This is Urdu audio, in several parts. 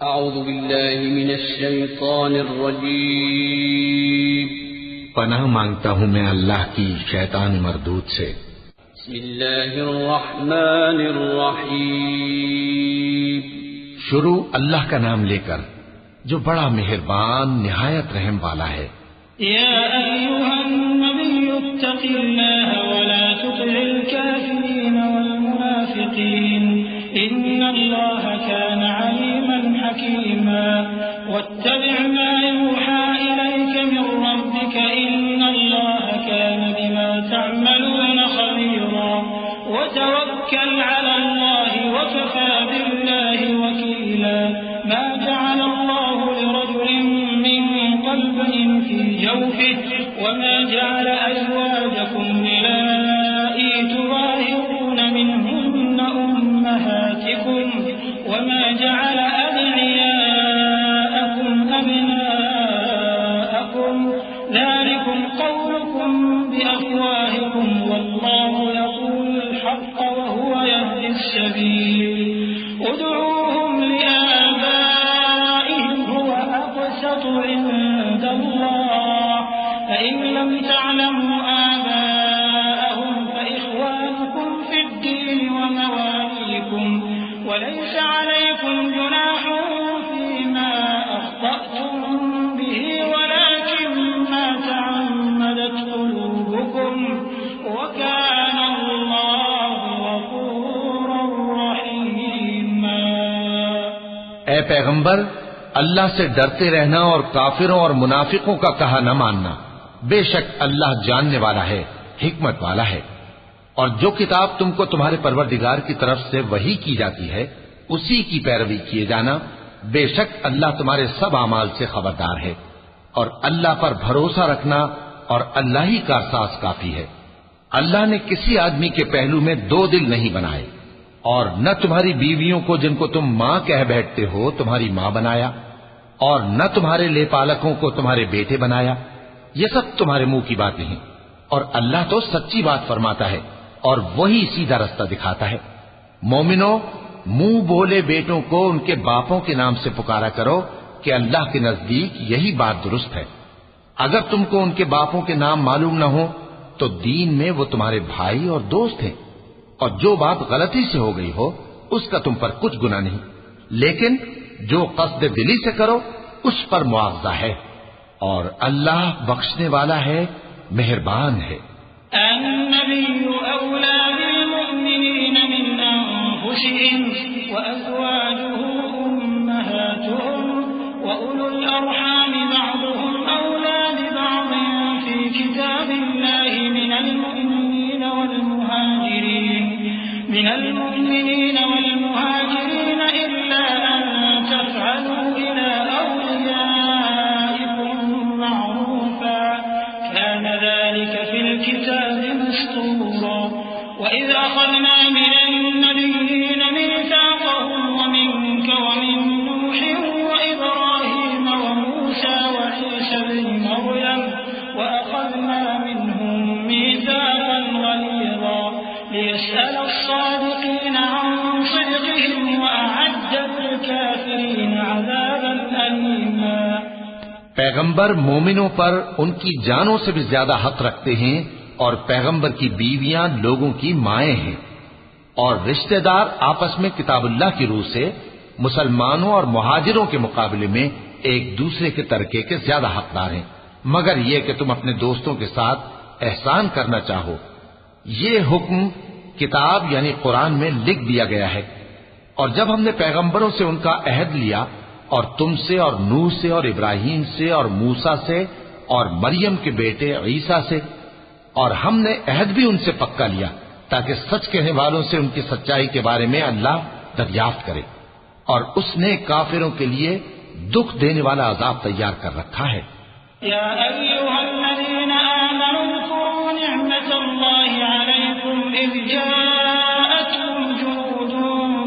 اعوذ باللہ من الشیطان الرجیم پناہ مانگتا ہوں میں اللہ کی شیطان مردود سے۔ بسم اللہ الرحمن الرحیم شروع اللہ کا نام لے کر جو بڑا مہربان نہایت رحم والا ہے۔ یا ایھا النبی اتق اللہ ولا تطع الکافرین والمنافقین ان اللہ کان علیما حکیما واتبع ما یوحى الیک من ربک ان اللہ کان بما تعملون خبیرا وتوکل علی اللہ وکفى باللہ وکیلا ما جعل اللہ لرجل من قلبين في جوفه وما جعل أزواجكم اللائي تظاهرون منهن أمهاتكم وما جعل أدعياءكم أبناءكم ذلكم قولكم بأفواهكم والله يقول الحق وهو يهدي السبيل ادعوهم لآبائهم هو أقسط عند الله فإن لم تعلموا آباءهم فإخوانكم في الدين ومواليكم وليس عليكم جناح فيما أخطأتم به ولكن ما تعمدت قلوبكم وكان الله غفورا رحيما۔ اے پیغمبر، اللہ سے ڈرتے رہنا اور کافروں اور منافقوں کا کہا نہ ماننا، بے شک اللہ جاننے والا ہے، حکمت والا ہے۔ اور جو کتاب تم کو تمہارے پروردگار کی طرف سے وحی کی جاتی ہے اسی کی پیروی کیے جانا، بے شک اللہ تمہارے سب اعمال سے خبردار ہے۔ اور اللہ پر بھروسہ رکھنا اور اللہ ہی کا ساز کافی ہے۔ اللہ نے کسی آدمی کے پہلو میں دو دل نہیں بنائے، اور نہ تمہاری بیویوں کو جن کو تم ماں کہہ بیٹھتے ہو تمہاری ماں بنایا، اور نہ تمہارے لے پالکوں کو تمہارے بیٹے بنایا۔ یہ سب تمہارے منہ کی باتیں ہیں، اور اللہ تو سچی بات فرماتا ہے اور وہی سیدھا رستہ دکھاتا ہے۔ مومنو، منہ بولے بیٹوں کو ان کے باپوں کے نام سے پکارا کرو کہ اللہ کے نزدیک یہی بات درست ہے۔ اگر تم کو ان کے باپوں کے نام معلوم نہ ہو تو دین میں وہ تمہارے بھائی اور دوست ہیں، اور جو بات غلطی سے ہو گئی ہو اس کا تم پر کچھ گناہ نہیں، لیکن جو قصد دلی سے کرو اس پر معاوضہ ہے، اور اللہ بخشنے والا ہے، مہربان ہے۔ النبي أولى بالمؤمنين من أنفسهم وأزواجه أمهاتهم وأولو الأرحام بعضهم أولى ببعض في كتاب الله من المؤمنين والمهاجرين إلا أن تفعلوا إلى أوليائكم معروفا كان ذلك في الكتاب مسطورا وإذ أخذنا من النبيين ميثاقهم ومنك ومن نوح وإبراهيم وموسى وعيسى ابن مريم وأخذنا منهم ميثاقا غليظا ليسأل الصادقين عن صدقهم وأعد للكافرين عذابا أليما۔ پیغمبر مومنوں پر ان کی جانوں سے بھی زیادہ حق رکھتے ہیں، اور پیغمبر کی بیویاں لوگوں کی مائیں ہیں، اور رشتہ دار آپس میں کتاب اللہ کی روح سے مسلمانوں اور مہاجروں کے مقابلے میں ایک دوسرے کے ترکے کے زیادہ حقدار ہیں، مگر یہ کہ تم اپنے دوستوں کے ساتھ احسان کرنا چاہو۔ یہ حکم کتاب یعنی قرآن میں لکھ دیا گیا ہے۔ اور جب ہم نے پیغمبروں سے ان کا عہد لیا، اور تم سے اور نوح سے اور ابراہیم سے اور موسیٰ سے اور مریم کے بیٹے عیسیٰ سے، اور ہم نے عہد بھی ان سے پکا لیا تاکہ سچ کہنے والوں سے ان کی سچائی کے بارے میں اللہ دریافت کرے، اور اس نے کافروں کے لیے دکھ دینے والا عذاب تیار کر رکھا ہے۔ يا أيها الذين آمنوا اذكروا نعمة الله عليكم إذ جاءتكم جنود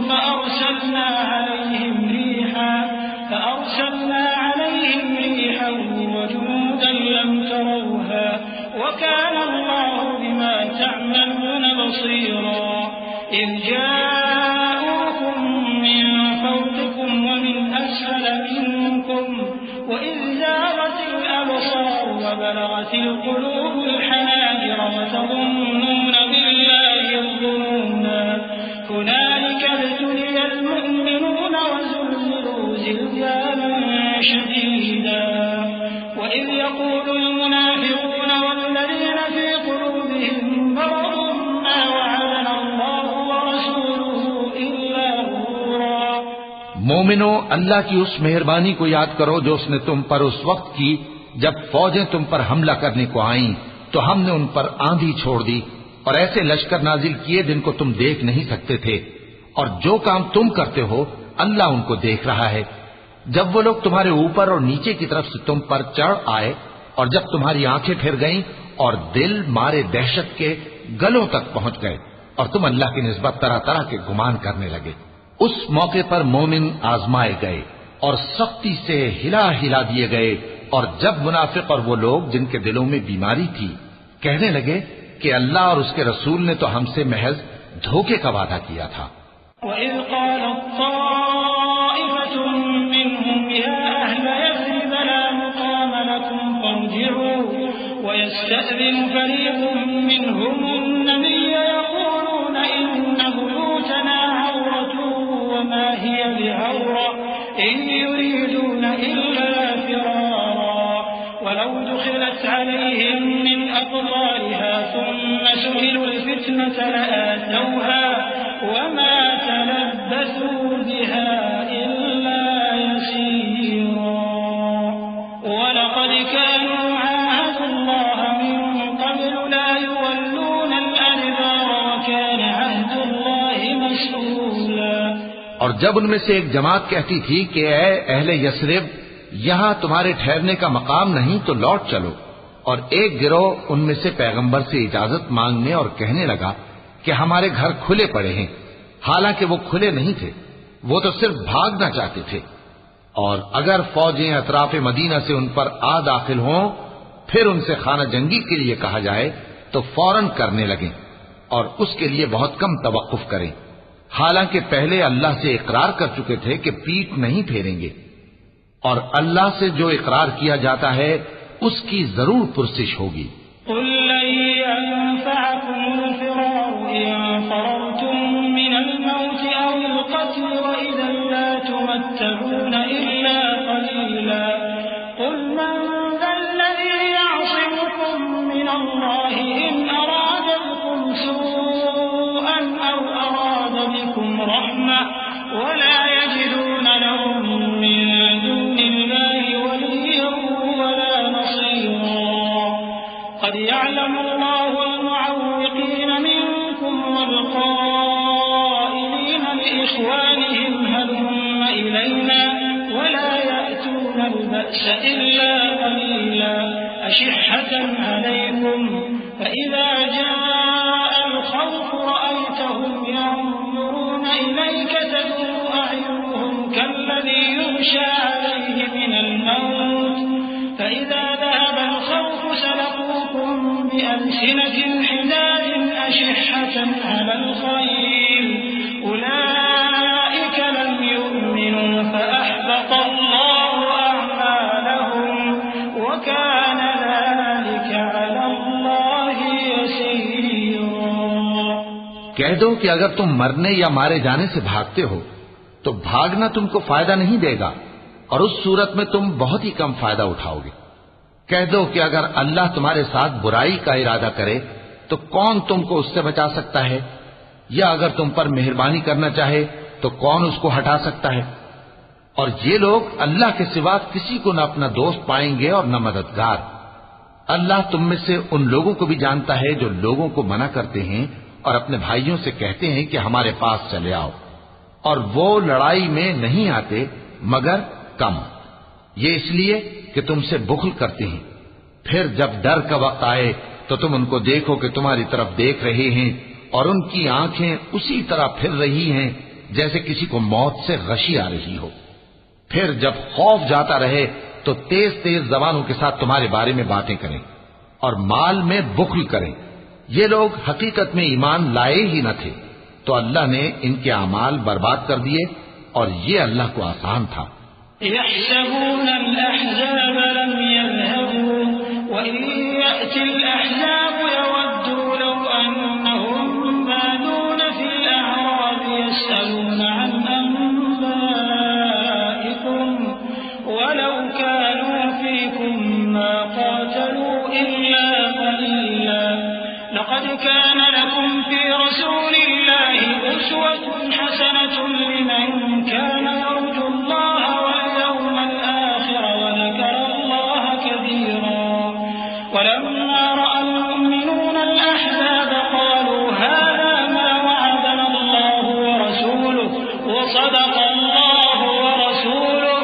فأرسلنا عليهم ريحا وجنودا لم تروها وكان الله بما تعملون بصيرا إذ جاءوكم من فوقكم ومن أسفل وإذ زاغت الأبصار وبلغت القلوب الحناجر وتظنون بالله الظنونا هنالك ابتلي المؤمنون وزلزلوا زلزالا شديدا وإذ يقول المنافقون والذين في قلوبهم مرض ما وعدنا الله ورسوله إلا غرورا۔ مومنو، اللہ کی اس مہربانی کو یاد کرو جو اس نے تم پر اس وقت کی جب فوجیں تم پر حملہ کرنے کو آئیں تو ہم نے ان پر آندھی چھوڑ دی اور ایسے لشکر نازل کیے جن کو تم دیکھ نہیں سکتے تھے، اور جو کام تم کرتے ہو اللہ ان کو دیکھ رہا ہے۔ جب وہ لوگ تمہارے اوپر اور نیچے کی طرف سے تم پر چڑھ آئے اور جب تمہاری آنکھیں پھر گئیں اور دل مارے دہشت کے گلوں تک پہنچ گئے اور تم اللہ کی نسبت طرح طرح کے گمان کرنے لگے، اس موقع پر مومن آزمائے گئے اور سختی سے ہلا ہلا دیے گئے، اور جب منافق اور وہ لوگ جن کے دلوں میں بیماری تھی کہنے لگے کہ اللہ اور اس کے رسول نے تو ہم سے محض دھوکے کا وعدہ کیا تھا۔ وَإِذْ قَالَتْ طَائِفَةٌ مِّنْهُمْ يَا أَهْلَ يَثْرِبَ لَا مُقَامَ لَكُمْ فَارْجِعُوا وَيَسْتَأْذِنُ فَرِيقٌ مِّنْهُمُ النَّبِيَّ يَقُولُونَ إِنَّ بُيُوتَنَا عَوْرَةٌ وَمَا هِيَ بِعَوْرَةٍ إِن يُرِيدُونَ إِلَّا فِرَارًا وَلَوْ دُخِلَتْ عَلَيْهِم مِّنْ أَقْطَارِهَا ثُمَّ سُئِلُوا الْفِتْنَةَ لَآتَوْهَا وما تلبثوا بها إلا يسيرا ولقد كانوا عاهدوا الله من قبل لا يولون الأدبار وكان عهد الله مسؤولا۔ اور جب ان میں سے ایک جماعت کہتی تھی کہ اے اہل یثرب، یہاں تمہارے ٹھہرنے کا مقام نہیں تو لوٹ چلو، اور ایک گروہ ان میں سے پیغمبر سے اجازت مانگنے اور کہنے لگا کہ ہمارے گھر کھلے پڑے ہیں، حالانکہ وہ کھلے نہیں تھے، وہ تو صرف بھاگنا چاہتے تھے۔ اور اگر فوجیں اطراف مدینہ سے ان پر آ داخل ہوں پھر ان سے خانہ جنگی کے لیے کہا جائے تو فوراً کرنے لگیں اور اس کے لیے بہت کم توقف کریں، حالانکہ پہلے اللہ سے اقرار کر چکے تھے کہ پیٹ نہیں پھیریں گے، اور اللہ سے جو اقرار کیا جاتا ہے اس کی ضرور پرسش ہوگی۔ قل لن ينفعكم الفرار إن فررتم من الموت أو القتل وإذا لا تمتعون إلا قليلا قل من ذا الذي يعصمكم من الله إن أراد بكم سوءا أو أراد بكم رحمة ولا يجدون لهم من دون الله وليا ولا نصيرا قد يعلم الله المعوقين منكم والقائلين لإخوانهم هلم إلينا ولا يأتون البأس إلا قليلا أشحة عليكم فإذا جاء الخوف رأيتهم ينظرون إليك تدور أعينهم كالذي يغشى عليه من الموت فإذا ذهب الخوف سلقوكم بألسنة حداد أشحة على الخير أولئك لم يؤمنوا فأحبط الله أعمالهم وكان ذلك على الله يسيرا۔ کہہ دو کہ اگر تم مرنے یا مارے جانے سے بھاگتے ہو تو بھاگنا تم کو فائدہ نہیں دے گا، اور اس صورت میں تم بہت ہی کم فائدہ اٹھاؤ گے۔ کہہ دو کہ اگر اللہ تمہارے ساتھ برائی کا ارادہ کرے تو کون تم کو اس سے بچا سکتا ہے، یا اگر تم پر مہربانی کرنا چاہے تو کون اس کو ہٹا سکتا ہے؟ اور یہ لوگ اللہ کے سوا کسی کو نہ اپنا دوست پائیں گے اور نہ مددگار۔ اللہ تم میں سے ان لوگوں کو بھی جانتا ہے جو لوگوں کو منع کرتے ہیں اور اپنے بھائیوں سے کہتے ہیں کہ ہمارے پاس چلے آؤ، اور وہ لڑائی میں نہیں آتے مگر کم، یہ اس لیے کہ تم سے بخل کرتے ہیں۔ پھر جب ڈر کا وقت آئے تو تم ان کو دیکھو کہ تمہاری طرف دیکھ رہے ہیں اور ان کی آنکھیں اسی طرح پھر رہی ہیں جیسے کسی کو موت سے غشی آ رہی ہو۔ پھر جب خوف جاتا رہے تو تیز تیز زبانوں کے ساتھ تمہارے بارے میں باتیں کریں اور مال میں بخل کریں۔ یہ لوگ حقیقت میں ایمان لائے ہی نہ تھے، تو اللہ نے ان کے اعمال برباد کر دیے، اور یہ اللہ کو آسان تھا۔ يحسبون الأحزاب لم يذهبوا وإن يأتي الأحزاب يودوا لو أنهم بادون في الأعراب يسألون عن أنبائكم ولو كانوا فيكم ما قاتلوا إلا قليلا لقد كان لكم في رسول الله أسوة حسنة لمن كان يرجو الله واليوم الآخر وذكر الله كثيرا ولما رأى المؤمنون الأحزاب قالوا هذا ما وعدنا الله ورسوله وصدق الله ورسوله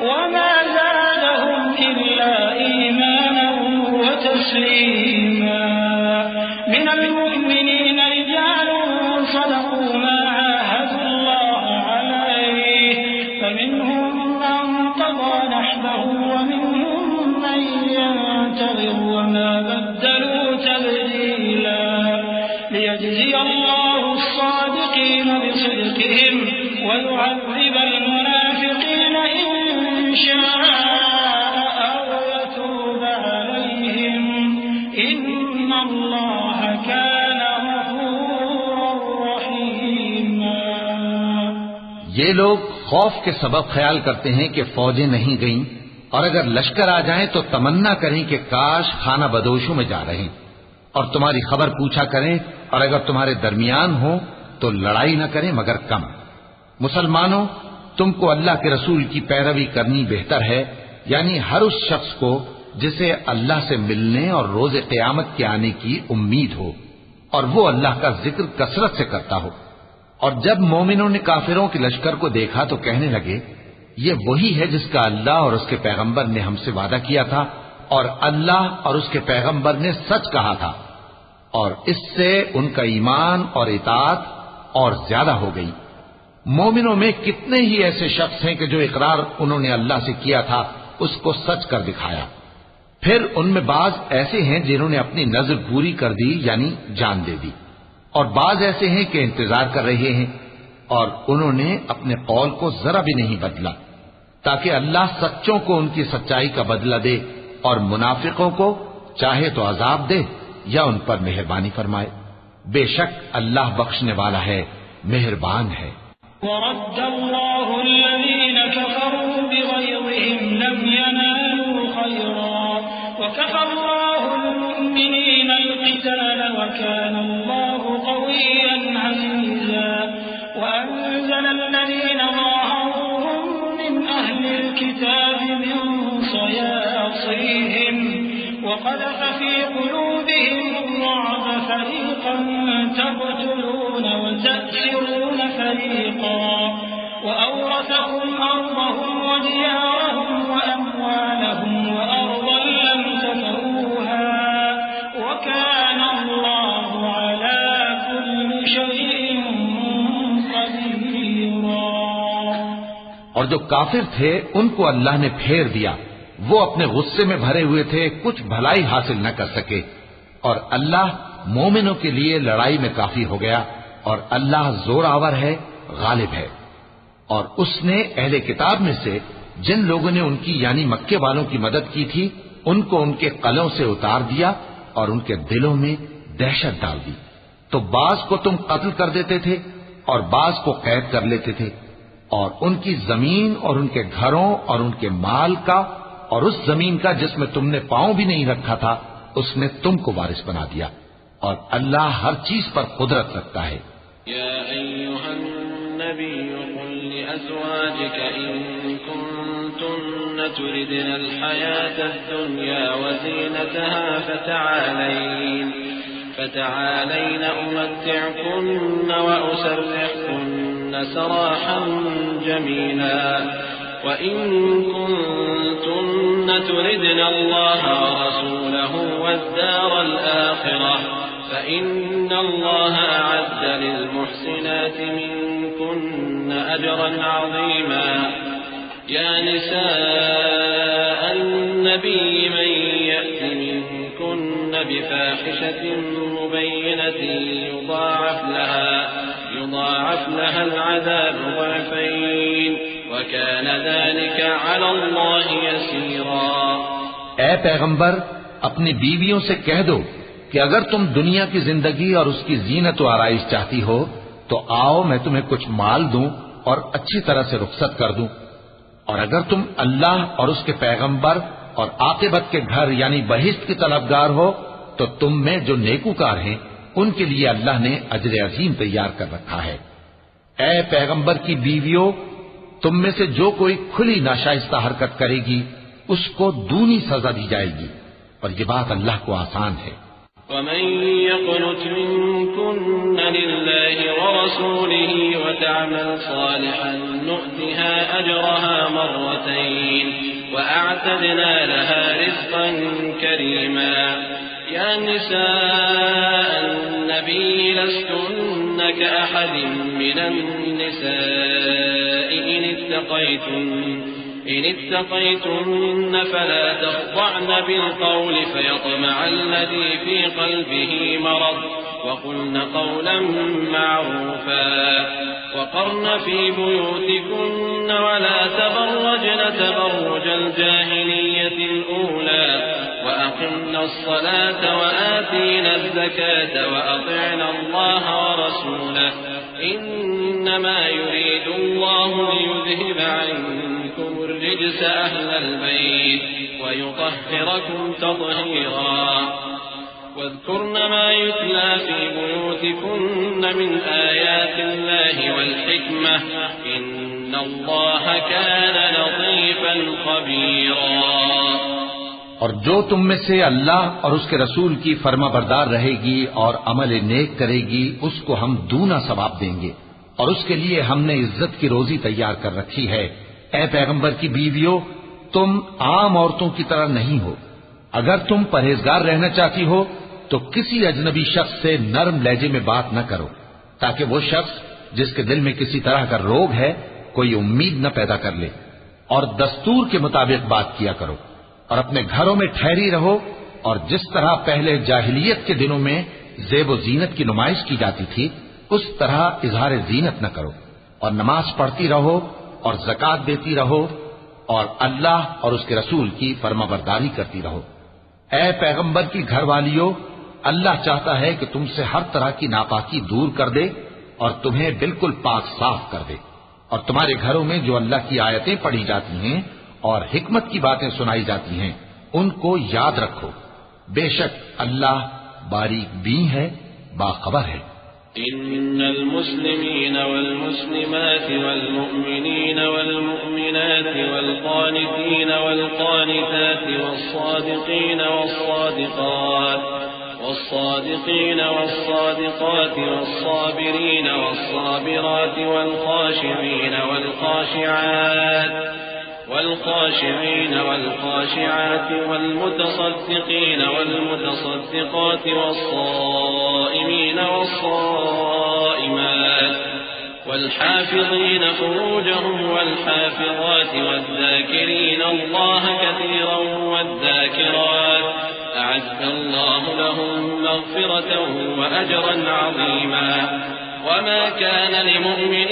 وما زادهم إلا إيمانا وتسليما من المؤمنين رجال صدقوا ما عاهدوا الله عليه فمنهم من قضى نحبه ومنهم من ينتظر وما بدلوا تبديلا ليجزي الله الصادقين بصدقهم ويعذب المنافقين إن شاء أو يتوب عليهم إن الله كان غفورا رحيما. یہ لوگ خوف کے سبب خیال کرتے ہیں کہ فوجیں نہیں گئیں اور اگر لشکر آ جائیں تو تمنا کریں کہ کاش خانہ بدوشوں میں جا رہے اور تمہاری خبر پوچھا کریں اور اگر تمہارے درمیان ہو تو لڑائی نہ کریں مگر کم. مسلمانوں تم کو اللہ کے رسول کی پیروی کرنی بہتر ہے یعنی ہر اس شخص کو جسے اللہ سے ملنے اور روز قیامت کے آنے کی امید ہو اور وہ اللہ کا ذکر کثرت سے کرتا ہو. اور جب مومنوں نے کافروں کے لشکر کو دیکھا تو کہنے لگے یہ وہی ہے جس کا اللہ اور اس کے پیغمبر نے ہم سے وعدہ کیا تھا اور اللہ اور اس کے پیغمبر نے سچ کہا تھا اور اس سے ان کا ایمان اور اطاعت اور زیادہ ہو گئی. مومنوں میں کتنے ہی ایسے شخص ہیں کہ جو اقرار انہوں نے اللہ سے کیا تھا اس کو سچ کر دکھایا. پھر ان میں بعض ایسے ہیں جنہوں نے اپنی نظر پوری کر دی یعنی جان دے دی اور بعض ایسے ہیں کہ انتظار کر رہے ہیں اور انہوں نے اپنے قول کو ذرا بھی نہیں بدلا تاکہ اللہ سچوں کو ان کی سچائی کا بدلہ دے اور منافقوں کو چاہے تو عذاب دے یا ان پر مہربانی فرمائے. بے شک اللہ بخشنے والا ہے مہربان ہے. ورد الله الذين كفروا بغيظهم لم ينالوا خيرا وكفى الله المؤمنين القتال وكان الله قويا عزيزا وأنزل الذين ظاهروهم من أهل الكتاب من صياصيهم وقذف في قلوبهم الرعب فريقا تقتلون وتأسرون فريقا وأورثكم أرضهم وديارهم وأموالهم وأرضا لم تطئوها وكان الله على كل شيء قديرا. اور جو کافر تھے ان کو اللہ نے پھیر دیا وہ اپنے غصے میں بھرے ہوئے تھے کچھ بھلائی حاصل نہ کر سکے اور اللہ مومنوں کے لیے لڑائی میں کافی ہو گیا اور اللہ زور آور ہے غالب ہے. اور اس نے اہل کتاب میں سے جن لوگوں نے ان کی یعنی مکے والوں کی مدد کی تھی ان کو ان کے قلعوں سے اتار دیا اور ان کے دلوں میں دہشت ڈال دی. تو بعض کو تم قتل کر دیتے تھے اور بعض کو قید کر لیتے تھے اور ان کی زمین اور ان کے گھروں اور ان کے مال کا اور اس زمین کا جس میں تم نے پاؤں بھی نہیں رکھا تھا اس نے تم کو وارث بنا دیا اور اللہ ہر چیز پر قدرت رکھتا ہے. یا ایھا النبی قل لأزواجك إن كنتن تردن الحياة الدنيا وزينتها فتعالين أمتعكن وأسرحكن سراحا جميلا وإن كنتن تردن الله ورسوله والدار الآخرة فإن الله أعد للمحسنات منكن أجرا عظيما. يا نساء النبي من يأت منكن بفاحشة مبينة يضاعف لها العذاب ضعفين وكان ذلك على الله يسيرا۔ اے پیغمبر اپنی بیویوں سے کہہ دو کہ اگر تم دنیا کی زندگی اور اس کی زینت و آرائش چاہتی ہو تو آؤ میں تمہیں کچھ مال دوں اور اچھی طرح سے رخصت کر دوں، اور اگر تم اللہ اور اس کے پیغمبر اور عاقبت کے گھر یعنی بہشت کی طلبگار ہو تو تم میں جو نیکوکار ہیں ان کے لیے اللہ نے اجر عظیم تیار کر رکھا ہے۔ اے پیغمبر کی بیویوں، تم میں سے جو کوئی کھلی ناشائستہ حرکت کرے گی اس کو دونی سزا دی جائے گی، اور یہ بات اللہ کو آسان ہے۔ ومن يقنت منكن لله ورسوله وتعمل صالحا نؤتها أجرها مرتين وأعتدنا لها رزقا كريما۔ يا نساء النبي لستن كأحد من النساء إن اتقيتن فلا تخضعن بالقول فيطمع الذي في قلبه مرض وقلن قولا معروفا وقرن في بيوتكن ولا تبرجن تبرج الجاهلية الأولى وأقمن الصلاة وآتينا الزكاة وأطعنا الله ورسوله إنما يريد الله ليذهب عنكم الرجس أهل البيت ويطهركم تطهيرا۔ واذكرن ما يتلى في بيوتكن من آيات الله والحكمة إن الله كان لطيفا خبيرا۔ اور جو تم میں سے اللہ اور اس کے رسول کی فرما بردار رہے گی اور عمل نیک کرے گی اس کو ہم دونا ثواب دیں گے، اور اس کے لیے ہم نے عزت کی روزی تیار کر رکھی ہے۔ اے پیغمبر کی بیویوں، تم عام عورتوں کی طرح نہیں ہو۔ اگر تم پرہیزگار رہنا چاہتی ہو تو کسی اجنبی شخص سے نرم لہجے میں بات نہ کرو، تاکہ وہ شخص جس کے دل میں کسی طرح کا روگ ہے کوئی امید نہ پیدا کر لے، اور دستور کے مطابق بات کیا کرو، اور اپنے گھروں میں ٹھہری رہو، اور جس طرح پہلے جاہلیت کے دنوں میں زیب و زینت کی نمائش کی جاتی تھی اس طرح اظہار زینت نہ کرو، اور نماز پڑھتی رہو اور زکوٰۃ دیتی رہو، اور اللہ اور اس کے رسول کی فرما برداری کرتی رہو۔ اے پیغمبر کی گھر والیوں، اللہ چاہتا ہے کہ تم سے ہر طرح کی ناپاکی دور کر دے اور تمہیں بالکل پاک صاف کر دے، اور تمہارے گھروں میں جو اللہ کی آیتیں پڑھی جاتی ہیں اور حکمت کی باتیں سنائی جاتی ہیں ان کو یاد رکھو، بے شک اللہ باریک بین ہے، باخبر ہے۔ إن المسلمين والمسلمات والمؤمنين والمؤمنات والقانتين والقانتات والصادقين والصادقات والصابرين والصابرات والخاشعين والخاشعات والمتصدقين والمتصدقات والصائمين والصائمات والحافظين فروجهم والحافظات والذاكرين الله كثيرا والذاكرات أعد الله لهم مغفرة وأجرا عظيما۔ وما كان لمؤمن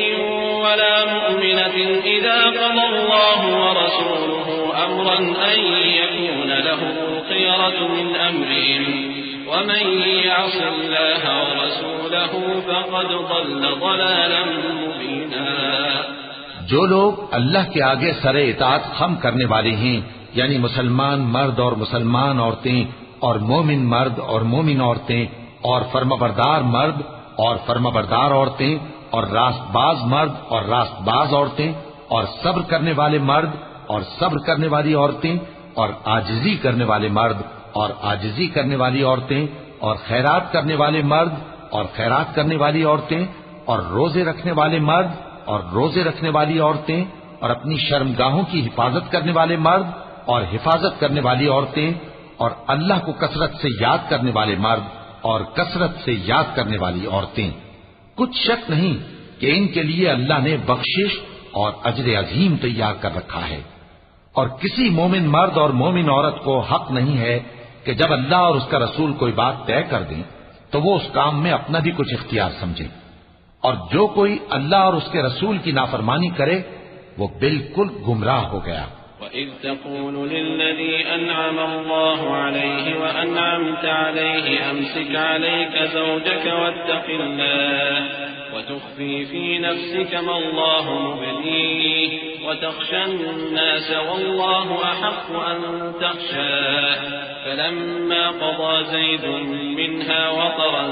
ولا مؤمنة إذا قضى الله ورسوله أمرا أن يكون لهم الخيرة من أمرهم ومن يعص الله ورسوله فقد ضل ضلالا مبينا۔ جو لوگ اللہ کے آگے سر اطاعت خم کرنے والے ہیں، یعنی مسلمان مرد اور مسلمان عورتیں اور مومن مرد اور مومن عورتیں اور فرمانبردار مرد اور فرمانبردار عورتیں اور راست باز مرد اور راست باز عورتیں اور صبر کرنے والے مرد اور صبر کرنے والی عورتیں اور عاجزی کرنے والے مرد اور عاجزی کرنے والی عورتیں اور خیرات کرنے والے مرد اور خیرات کرنے والی عورتیں اور روزے رکھنے والے مرد اور روزے رکھنے والی عورتیں اور اپنی شرمگاہوں کی حفاظت کرنے والے مرد اور حفاظت کرنے والی عورتیں اور اللہ کو کثرت سے یاد کرنے والے مرد اور کثرت سے یاد کرنے والی عورتیں۔ کچھ شک نہیں کہ ان کے لیے اللہ نے بخشش اور اجر عظیم تیار کر رکھا ہے، اور کسی مومن مرد اور مومن عورت کو حق نہیں ہے کہ جب اللہ اور اس کا رسول کوئی بات طے کر دیں تو وہ اس کام میں اپنا بھی کچھ اختیار سمجھے، اور جو کوئی اللہ اور اس کے رسول کی نافرمانی کرے وہ بالکل گمراہ ہو گیا۔ وَإِذْ تَقُولُ لِلَّذِي أَنْعَمَ اللَّهُ عَلَيْهِ وَأَنْعَمْتَ عَلَيْهِ أَمْسِكْ عَلَيْكَ زَوْجَكَ وَاتَّقِ اللَّهَ وَتُخْفِي فِي نَفْسِكَ مَا اللَّهُ مُبْدِيهِ وَتَخْشَى النَّاسَ وَاللَّهُ أَحَقُّ أَن تَخْشَاهُ فَلَمَّا قَضَى زَيْدٌ مِنْهَا وَطَرًا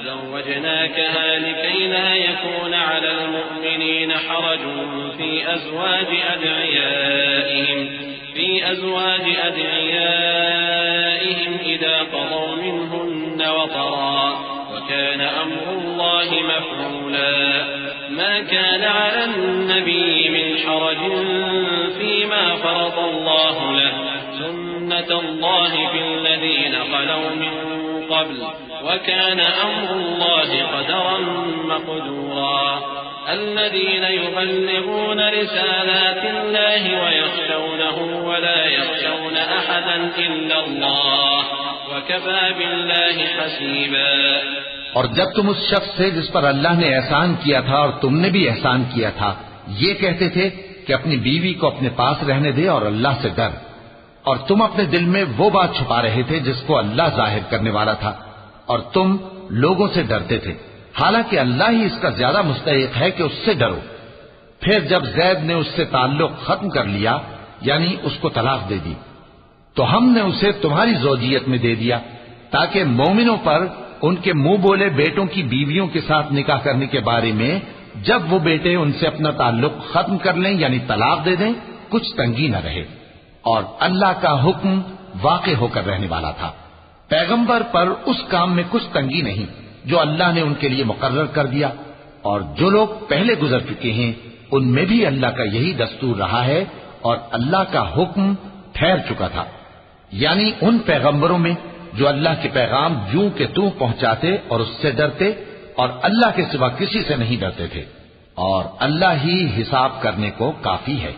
زوجناكها لكي لا يكون على المؤمنين حرج في أزواج أدعيائهم إذا قضوا منهن وطرا وكان أمر الله مفعولا ما كان على النبي من حرج فيما فرض الله له سنة الله في الذين خلوا من قبل وكان أمر الله قدرا مقدورا الذين يبلغون رسالات الله ويخشونه ولا يخشون أحدا إلا الله وكفى بالله حسيبا۔ اور جب تم اس شخص سے جس پر اللہ نے احسان کیا تھا اور تم نے بھی احسان کیا تھا یہ کہتے تھے کہ اپنی بیوی کو اپنے پاس رہنے دے اور اللہ سے ڈر، اور تم اپنے دل میں وہ بات چھپا رہے تھے جس کو اللہ ظاہر کرنے والا تھا، اور تم لوگوں سے ڈرتے تھے، حالانکہ اللہ ہی اس کا زیادہ مستحق ہے کہ اس سے ڈرو۔ پھر جب زید نے اس سے تعلق ختم کر لیا یعنی اس کو طلاق دے دی تو ہم نے اسے تمہاری زوجیت میں دے دیا تاکہ مومنوں پر ان کے منہ بولے بیٹوں کی بیویوں کے ساتھ نکاح کرنے کے بارے میں جب وہ بیٹے ان سے اپنا تعلق ختم کر لیں یعنی طلاق دے دیں کچھ تنگی نہ رہے، اور اللہ کا حکم واقع ہو کر رہنے والا تھا۔ پیغمبر پر اس کام میں کچھ تنگی نہیں جو اللہ نے ان کے لیے مقرر کر دیا، اور جو لوگ پہلے گزر چکے ہیں ان میں بھی اللہ کا یہی دستور رہا ہے، اور اللہ کا حکم ٹھہر چکا تھا، یعنی ان پیغمبروں میں جو اللہ کے پیغام جوں کہ توں پہنچاتے اور اس سے ڈرتے اور اللہ کے سوا کسی سے نہیں ڈرتے تھے، اور اللہ ہی حساب کرنے کو کافی ہے۔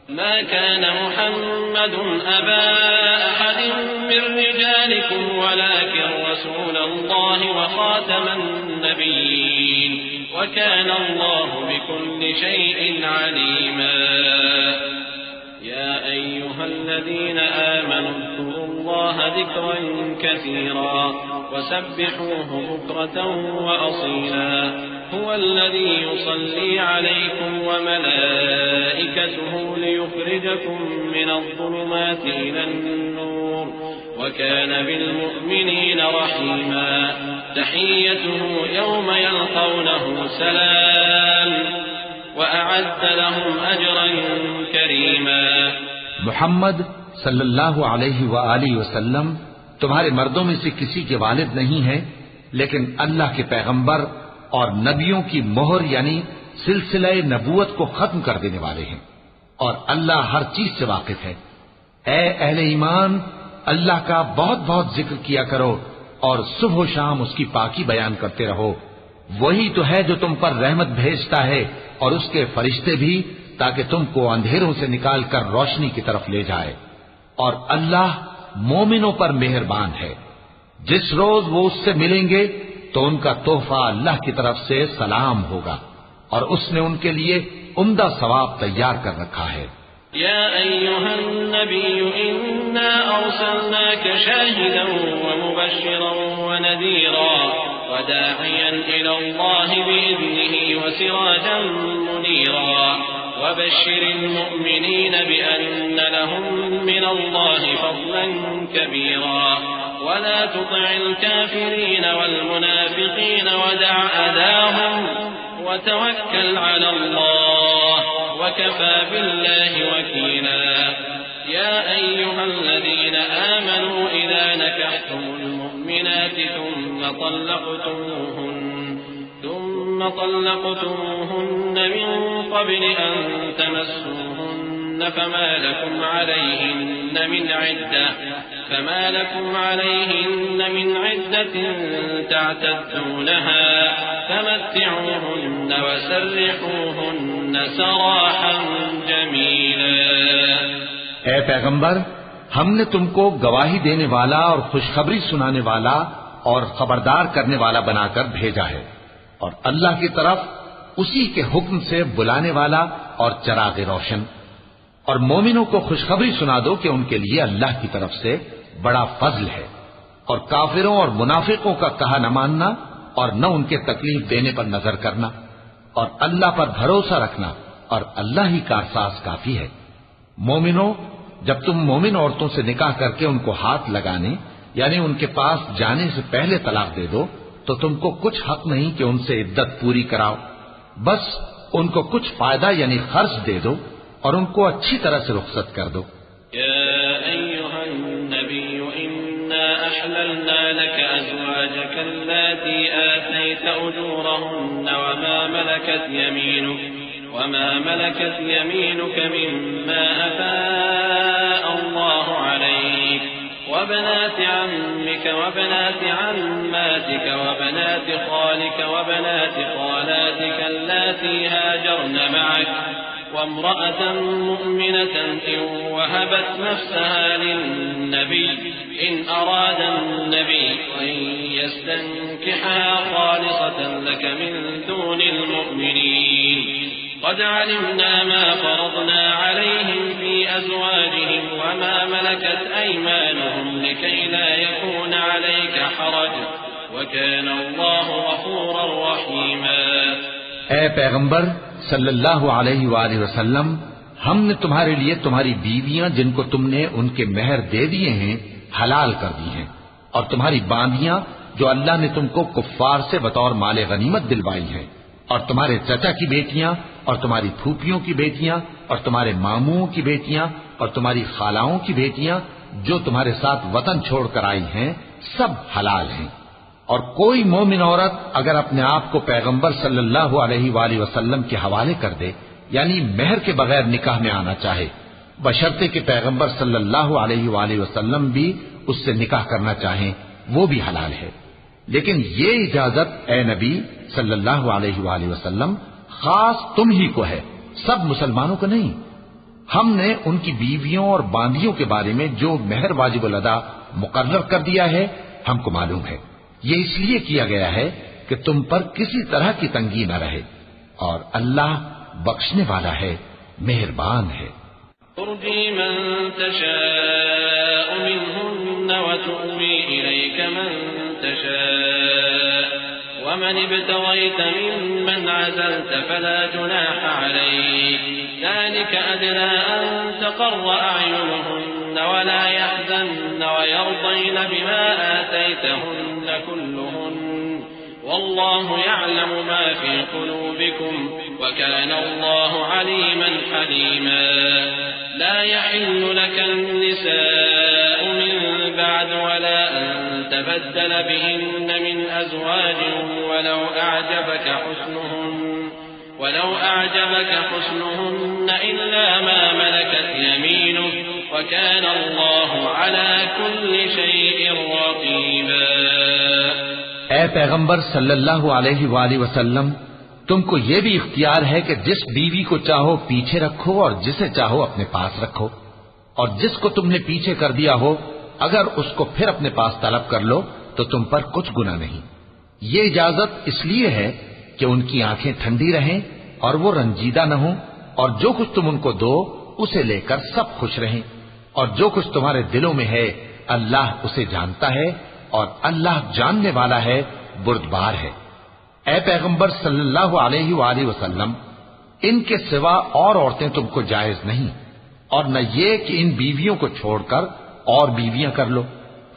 ما كان محمد أبا أحد من رجالكم ولكن رسول الله وخاتم النبيين وكان الله بكل شيء عليما يا أيها الذين آمنوا اذكروا الله ذكرا كثيرا وسبحوه بكرة وأصيلا هو الذي يصلي عليكم وملائكته ليخرجكم من الظلمات إلى النور وكان بالمؤمنين رحيما تحيته يوم يلقونه سلام وأعد لهم أجرا كريما۔ محمد صلی اللہ علیہ وآلہ وسلم تمہارے مردوں میں سے کسی کے والد نہیں ہے، لیکن اللہ کے پیغمبر اور نبیوں کی مہر یعنی سلسلہ نبوت کو ختم کر دینے والے ہیں، اور اللہ ہر چیز سے واقف ہے۔ اے اہل ایمان، اللہ کا بہت بہت ذکر کیا کرو اور صبح و شام اس کی پاکی بیان کرتے رہو، وہی تو ہے جو تم پر رحمت بھیجتا ہے اور اس کے فرشتے بھی، تاکہ تم کو اندھیروں سے نکال کر روشنی کی طرف لے جائے، اور اللہ مومنوں پر مہربان ہے۔ جس روز وہ اس سے ملیں گے تو ان کا تحفہ اللہ کی طرف سے سلام ہوگا، اور اس نے ان کے لیے عمدہ ثواب تیار کر رکھا ہے۔ يا أيها النبي إنا أرسلناك شاهدا ومبشرا ونذيرا وداعيا إلى الله بإذنه وسراجا منيرا وبشر المؤمنين بأن لهم من الله فضلا كبيرا ولا تطع الكافرين والمنافقين ودع أذاهم وتوكل على الله وكفى بالله وكيلا يا أيها الذين آمنوا إذا نكحتم المؤمنات ثم طلقتموهن من قبل أن تمسوهن فما لكم عليهن من عدة تعتدونها فمتعوهن وسرحوهن سراحا جميلا۔ اے پیغمبر، ہم نے تم کو گواہی دینے والا اور خوشخبری سنانے والا اور خبردار کرنے والا بنا کر بھیجا ہے، اور اللہ کی طرف اسی کے حکم سے بلانے والا اور چراغ روشن. اور مومنوں کو خوشخبری سنا دو کہ ان کے لیے اللہ کی طرف سے بڑا فضل ہے. اور کافروں اور منافقوں کا کہا نہ ماننا اور نہ ان کے تکلیف دینے پر نظر کرنا اور اللہ پر بھروسہ رکھنا اور اللہ ہی کارساز کافی ہے. مومنوں، جب تم مومن عورتوں سے نکاح کر کے ان کو ہاتھ لگانے یعنی ان کے پاس جانے سے پہلے طلاق دے دو تو تم کو کچھ حق نہیں کہ ان سے عدت پوری کراؤ. بس ان کو کچھ فائدہ یعنی خرچ دے دو اور ان کو اچھی طرح سے رخصت کر دو. أحللنا لك أزواجك التي آتيت أجورهن وما ملكت يمينك مما أفاء الله عليك وبنات عمك وبنات عماتك وبنات خالك وبنات خالاتك اللاتي هاجرن معك وامرأة مؤمنة إن وهبت نفسها للنبي إن أراد النبي أن يستنكحها خالصة لك من دون المؤمنين قد علمنا ما فرضنا عليهم في أزواجهم وما ملكت أيمانهم لكي لا يكون عليك حرج وكان الله غفورا رحيما. اے پیغمبر صلی اللہ علیہ وآلہ وسلم، ہم نے تمہارے لیے تمہاری بیویاں جن کو تم نے ان کے مہر دے دیے ہیں حلال کر دی ہیں، اور تمہاری باندیاں جو اللہ نے تم کو کفار سے بطور مال غنیمت دلوائی ہیں، اور تمہارے چچا کی بیٹیاں اور تمہاری پھوپھیوں کی بیٹیاں اور تمہارے ماموں کی بیٹیاں اور تمہاری خالاؤں کی بیٹیاں جو تمہارے ساتھ وطن چھوڑ کر آئی ہیں سب حلال ہیں. اور کوئی مومن عورت اگر اپنے آپ کو پیغمبر صلی اللہ علیہ وآلہ وسلم کے حوالے کر دے یعنی مہر کے بغیر نکاح میں آنا چاہے بشرطے کہ پیغمبر صلی اللہ علیہ وآلہ وسلم بھی اس سے نکاح کرنا چاہیں وہ بھی حلال ہے. لیکن یہ اجازت اے نبی صلی اللہ علیہ وآلہ وسلم خاص تم ہی کو ہے، سب مسلمانوں کو نہیں. ہم نے ان کی بیویوں اور باندیوں کے بارے میں جو مہر واجب الادا مقرر کر دیا ہے ہم کو معلوم ہے. یہ اس لیے کیا گیا ہے کہ تم پر کسی طرح کی تنگی نہ رہے، اور اللہ بخشنے والا ہے، مہربان ہے. ترجي من تشاء منهن وتؤوي إليك من تشاء ومن ابتغيت ممن عزلت فلا جناح عليك ذلك أدنى أن تقر أعينهن ولا يحزن ويرضين بما آتيتهن كلهن والله يعلم ما في قلوبكم وكان الله عليما حليما. لا يحل لك النساء من بعد ولا أن تبدل بهن من أزواج ولو أعجبك حسنهن إلا ما ملكت يمينك وكان الله على كل شيء رقيبا. اے پیغمبر صلی اللہ علیہ وآلہ وسلم، تم کو یہ بھی اختیار ہے کہ جس بیوی کو چاہو پیچھے رکھو اور جسے چاہو اپنے پاس رکھو، اور جس کو تم نے پیچھے کر دیا ہو اگر اس کو پھر اپنے پاس طلب کر لو تو تم پر کچھ گناہ نہیں. یہ اجازت اس لیے ہے کہ ان کی آنکھیں ٹھنڈی رہیں اور وہ رنجیدہ نہ ہوں، اور جو کچھ تم ان کو دو اسے لے کر سب خوش رہیں، اور جو کچھ تمہارے دلوں میں ہے اللہ اسے جانتا ہے، اور اللہ جاننے والا ہے، بردبار ہے. اے پیغمبر صلی اللہ علیہ وآلہ وسلم، ان کے سوا اور عورتیں تم کو جائز نہیں، اور نہ یہ کہ ان بیویوں کو چھوڑ کر اور بیویاں کر لو،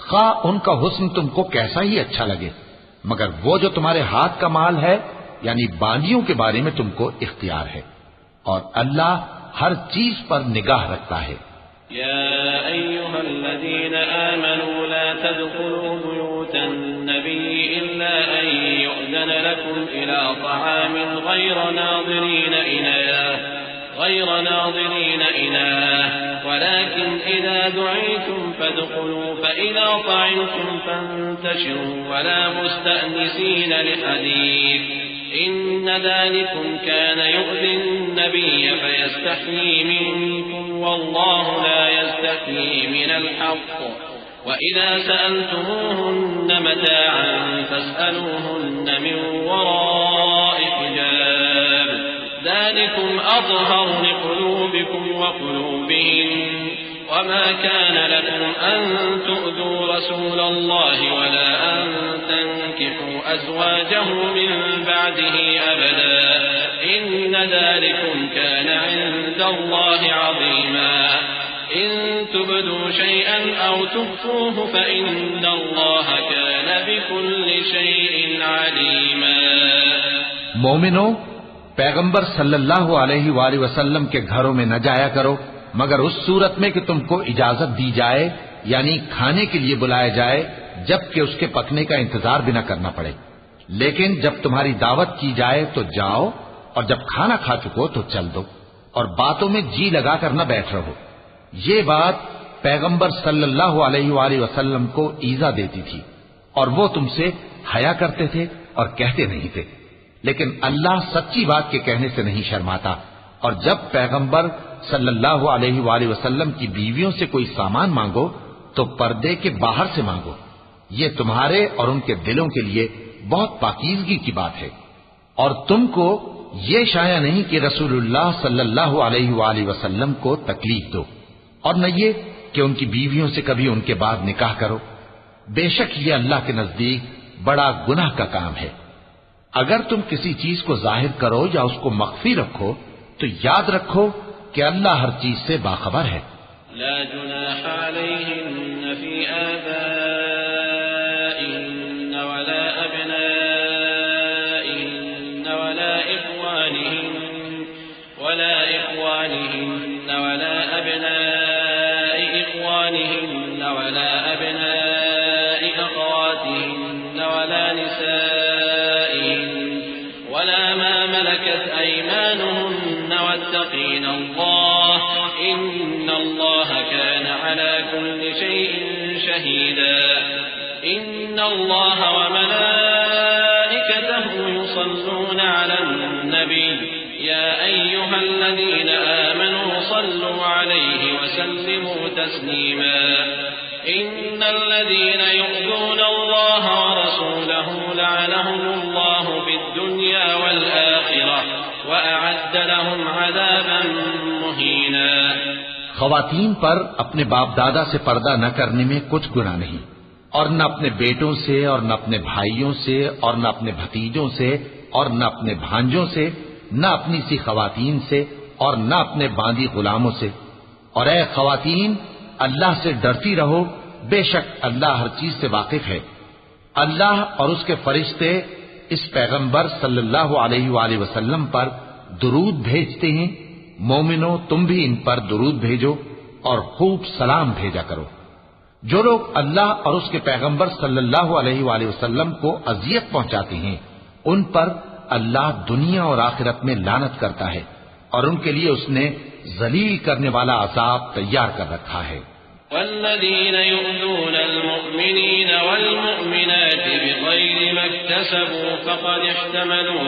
خواہ ان کا حسن تم کو کیسا ہی اچھا لگے، مگر وہ جو تمہارے ہاتھ کا مال ہے یعنی باندیوں کے بارے میں تم کو اختیار ہے، اور اللہ ہر چیز پر نگاہ رکھتا ہے. يا أيها الذين آمنوا لا تدخلوا بيوت النبي إلا أن يؤذن لكم إلى طعام غير ناظرين إناه ولكن إذا دعيتم فادخلوا فإذا طعمتم فانتشروا ولا مستأنسين لحديث إن ذلكم كان يؤذي النبي فيستحيي منكم والله لا يستحيي من الحق وإذا سألتموهن متاعا فاسألوهن من وراء حجاب ذلكم أطهر لقلوبكم وقلوبهم وما كان لكم أن تؤذوا رسول الله ولا أن تنكحوا أزواجه من بعده أبدا إن ذلكم كان عند الله عظيما إن تبدوا شيئا أو تخفوه فإن الله كان بكل شيء عليما. مومنو، پیغمبر صلی اللہ علیہ وآلہ وسلم کے گھروں میں نہ جایا کرو مگر اس صورت میں کہ تم کو اجازت دی جائے، یعنی کھانے کے لیے بلایا جائے جبکہ اس کے پکنے کا انتظار بھی نہ کرنا پڑے. لیکن جب تمہاری دعوت کی جائے تو جاؤ، اور جب کھانا کھا چکو تو چل دو، اور باتوں میں جی لگا کر نہ بیٹھ رہو. یہ بات پیغمبر صلی اللہ علیہ وآلہ وسلم کو ایذا دیتی تھی، اور وہ تم سے حیا کرتے تھے اور کہتے نہیں تھے. لیکن اللہ سچی بات کے کہنے سے نہیں شرماتا، اور جب پیغمبر صلی اللہ علیہ وآلہ وسلم کی بیویوں سے کوئی سامان مانگو تو پردے کے باہر سے مانگو. یہ تمہارے اور ان کے دلوں کے لیے بہت پاکیزگی کی بات ہے. اور تم کو یہ شایع نہیں کہ رسول اللہ صلی اللہ علیہ وآلہ وسلم کو تکلیف دو، اور نہ یہ کہ ان کی بیویوں سے کبھی ان کے بعد نکاح کرو. بے شک یہ اللہ کے نزدیک بڑا گناہ کا کام ہے. اگر تم کسی چیز کو ظاہر کرو یا اس کو مخفی رکھو تو یاد رکھو کہ اللہ ہر چیز سے باخبر ہے. لا جناح عليهن في آبائهن ولا أبنائهن ولا إخوانهن ولا أبناء إخوانهن ولا أبناء أخواتهن ولا نسائهن ولا ما ملكت أيمانهن واتقين الله إن الله كان على كل شيء شهيدا. إن الله وملائكته يصلون على النبي يا أيها الذين آمنوا صلوا عليه وسلموا تسليما. إن الذين يؤذون الله ورسوله لعنهم الله في الدنيا والآخرة وأعد لهم عذابا مهينا. خواتین پر اپنے باپ دادا سے پردہ نہ کرنے میں کچھ گناہ نہیں، اور نہ اپنے بیٹوں سے اور نہ اپنے بھائیوں سے اور نہ اپنے بھتیجوں سے اور نہ اپنے بھانجوں سے، نہ اپنی سی خواتین سے اور نہ اپنے باندی غلاموں سے. اور اے خواتین، اللہ سے ڈرتی رہو، بے شک اللہ ہر چیز سے واقف ہے. اللہ اور اس کے فرشتے اس پیغمبر صلی اللہ علیہ وآلہ وسلم پر درود بھیجتے ہیں. مومنو، تم بھی ان پر درود بھیجو اور خوب سلام بھیجا کرو. جو لوگ اللہ اور اس کے پیغمبر صلی اللہ علیہ وآلہ وسلم کو اذیت پہنچاتے ہیں ان پر اللہ دنیا اور آخرت میں لعنت کرتا ہے، اور ان کے لیے اس نے ذلیل کرنے والا عذاب تیار کر رکھا ہے. والذين يؤذون المؤمنين والمؤمنات بغير ما اكتسبوا فقد احتملوا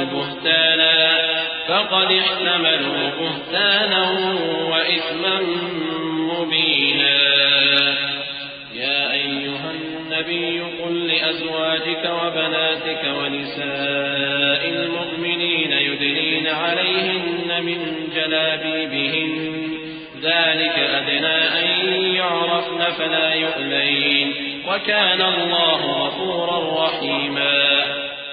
بهتانا وإثما مبينا. يا أيها النبي قل لأزواجك وبناتك ونساء المؤمنين يدنين عليهن من جلابيبهن ذلك أدنى أن يعرفن فلا يؤذين وكان الله غفورا رحيما.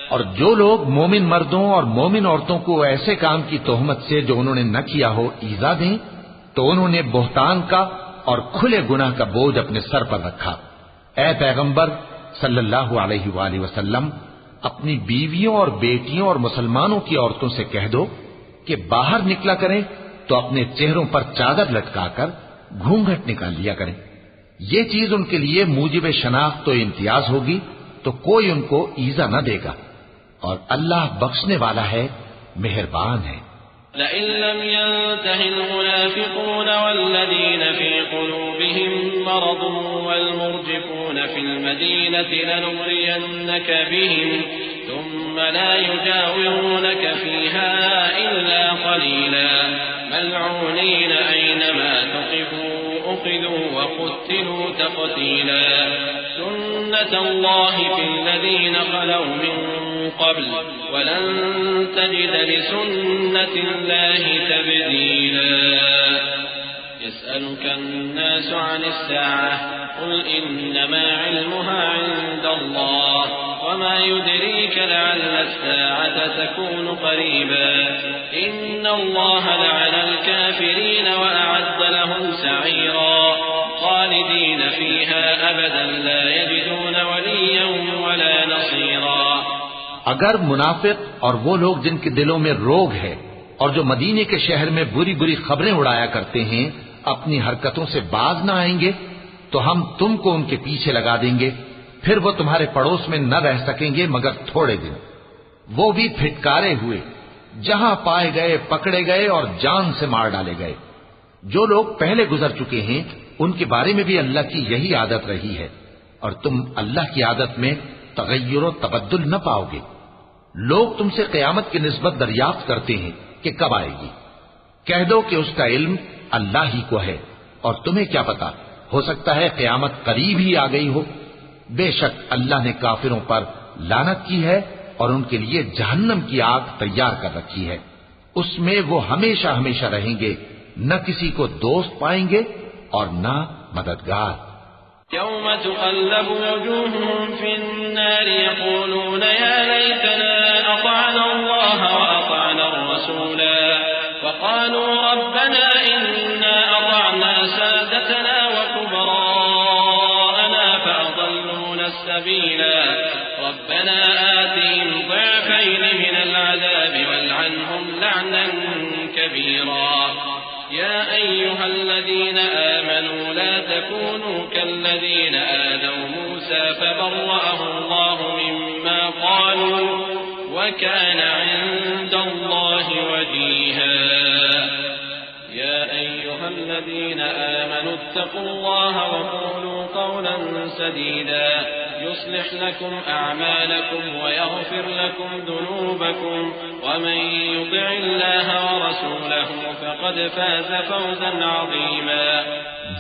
اور جو لوگ مومن مردوں اور مومن عورتوں کو ایسے کام کی تہمت سے جو انہوں نے نہ کیا ہو ایذا دیں تو انہوں نے بہتان کا اور کھلے گناہ کا بوجھ اپنے سر پر رکھا. اے پیغمبر صلی اللہ علیہ وآلہ وسلم، اپنی بیویوں اور بیٹیوں اور مسلمانوں کی عورتوں سے کہہ دو کہ باہر نکلا کریں تو اپنے چہروں پر چادر لٹکا کر گھونگھٹ نکال لیا کریں. یہ چیز ان کے لیے موجب شناخت و امتیاز ہوگی تو کوئی ان کو ایذا نہ دے گا، اور اللہ بخشنے والا ہے، مہربان ہے. لئن لم ينته المنافقون والذين في قلوبهم مرض والمرجفون في المدينة لنغرينك بهم ثم لا يجاورونك فيها إلا قليلا ملعونين أينما ثقفوا أخذوا وقتلوا تقتيلا. سنة الله في الذين خلوا من قبل ولن تجد لسنة الله تبديلا يسألك الناس عن الساعة قل إنما علمها عند الله وما يدريك لعل الساعة تكون قريبا إن الله لعن الكافرين وأعد لهم سعيرا خالدين فيها أبدا لا يجدون وليا ولا نصيرا. اگر منافق اور وہ لوگ جن کے دلوں میں روگ ہے اور جو مدینے کے شہر میں بری بری خبریں اڑایا کرتے ہیں اپنی حرکتوں سے باز نہ آئیں گے تو ہم تم کو ان کے پیچھے لگا دیں گے، پھر وہ تمہارے پڑوس میں نہ رہ سکیں گے مگر تھوڑے دن، وہ بھی پھٹکارے ہوئے، جہاں پائے گئے پکڑے گئے اور جان سے مار ڈالے گئے. جو لوگ پہلے گزر چکے ہیں ان کے بارے میں بھی اللہ کی یہی عادت رہی ہے، اور تم اللہ کی عادت میں تغیر و تبدل نہ پاؤ گے. لوگ تم سے قیامت کی نسبت دریافت کرتے ہیں کہ کب آئے گی. کہہ دو کہ اس کا علم اللہ ہی کو ہے، اور تمہیں کیا پتا، ہو سکتا ہے قیامت قریب ہی آ گئی ہو. بے شک اللہ نے کافروں پر لعنت کی ہے اور ان کے لیے جہنم کی آگ تیار کر رکھی ہے، اس میں وہ ہمیشہ ہمیشہ رہیں گے، نہ کسی کو دوست پائیں گے اور نہ مددگار. يوم تقلب وجوههم في النار يقولون يا ليتنا أطعنا الله وأطعنا الرسولا وقالوا ربنا إنا أطعنا سادتنا وكبراءنا فأضلونا السبيلا ربنا آتهم ضعفين من العذاب والعنهم لعنا كبيرا. يا أيها الذين آمنوا لا تكونوا كالذين آذوا موسى فبرأه الله مما قالوا وكان عند الله وجيها. يا أيها الذين آمنوا اتقوا الله وقولوا قولا سديدا يصلح لكم أعمالكم ويغفر لكم ذنوبكم ومن يطع الله ورسوله فقد فاز فوزا عظيما.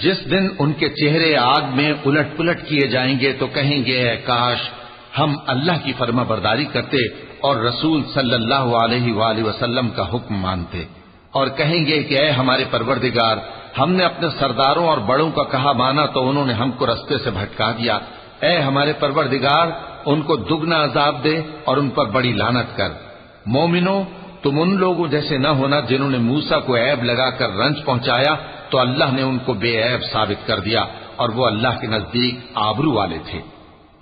جس دن ان کے چہرے آگ میں الٹ پلٹ کیے جائیں گے تو کہیں گے اے کاش ہم اللہ کی فرما برداری کرتے اور رسول صلی اللہ علیہ وآلہ وسلم کا حکم مانتے، اور کہیں گے کہ اے ہمارے پروردگار ہم نے اپنے سرداروں اور بڑوں کا کہا مانا تو انہوں نے ہم کو رستے سے بھٹکا دیا. اے ہمارے پروردگار ان کو دگنا عذاب دے اور ان پر بڑی لعنت کر. مومنو تم ان لوگوں جیسے نہ ہونا جنہوں نے موسیٰ کو عیب لگا کر رنج پہنچایا تو اللہ نے ان کو بے عیب ثابت کر دیا اور وہ اللہ کے نزدیک آبرو والے تھے.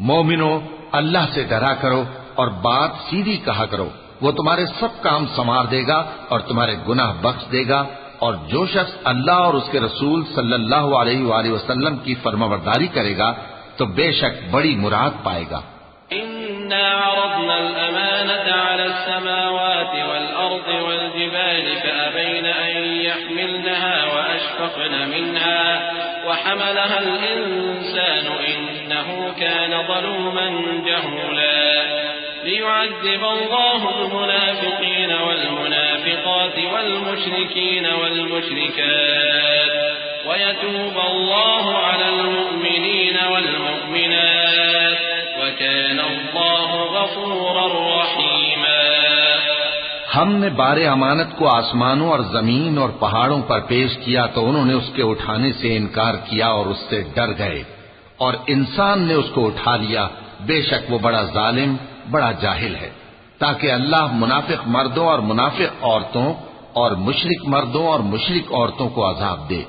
مومنو اللہ سے ڈرا کرو اور بات سیدھی کہا کرو، وہ تمہارے سب کام سنوار دے گا اور تمہارے گناہ بخش دے گا. اور جو شخص اللہ اور اس کے رسول صلی اللہ علیہ وآلہ وسلم کی فرمانبرداری کرے گا تو بے شک بڑی مراد پائے گا. إنا عرضنا الأمانة على السماوات والأرض والجبال فأبين أن يحملنها وأشفقن منها وحملها الإنسان إنه كان ظلوما جهولا. ليعذب الله المنافقين والمنافقات والمشركين والمشركات ويتوب الله على المؤمنين والمؤمنات وكان الله غفورا رحيما. ہم نے بار امانت کو آسمانوں اور زمین اور پہاڑوں پر پیش کیا تو انہوں نے اس کے اٹھانے سے انکار کیا اور اس سے ڈر گئے، اور انسان نے اس کو اٹھا لیا. بے شک وہ بڑا ظالم بڑا جاہل ہے. تاکہ اللہ منافق مردوں اور منافق عورتوں اور مشرک مردوں اور مشرک عورتوں کو عذاب دے،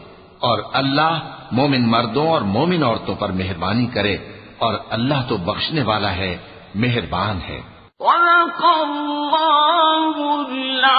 اور اللہ مومن مردوں اور مومن عورتوں پر مہربانی کرے، اور اللہ تو بخشنے والا ہے، مہربان ہے. صدق اللہ العظیم.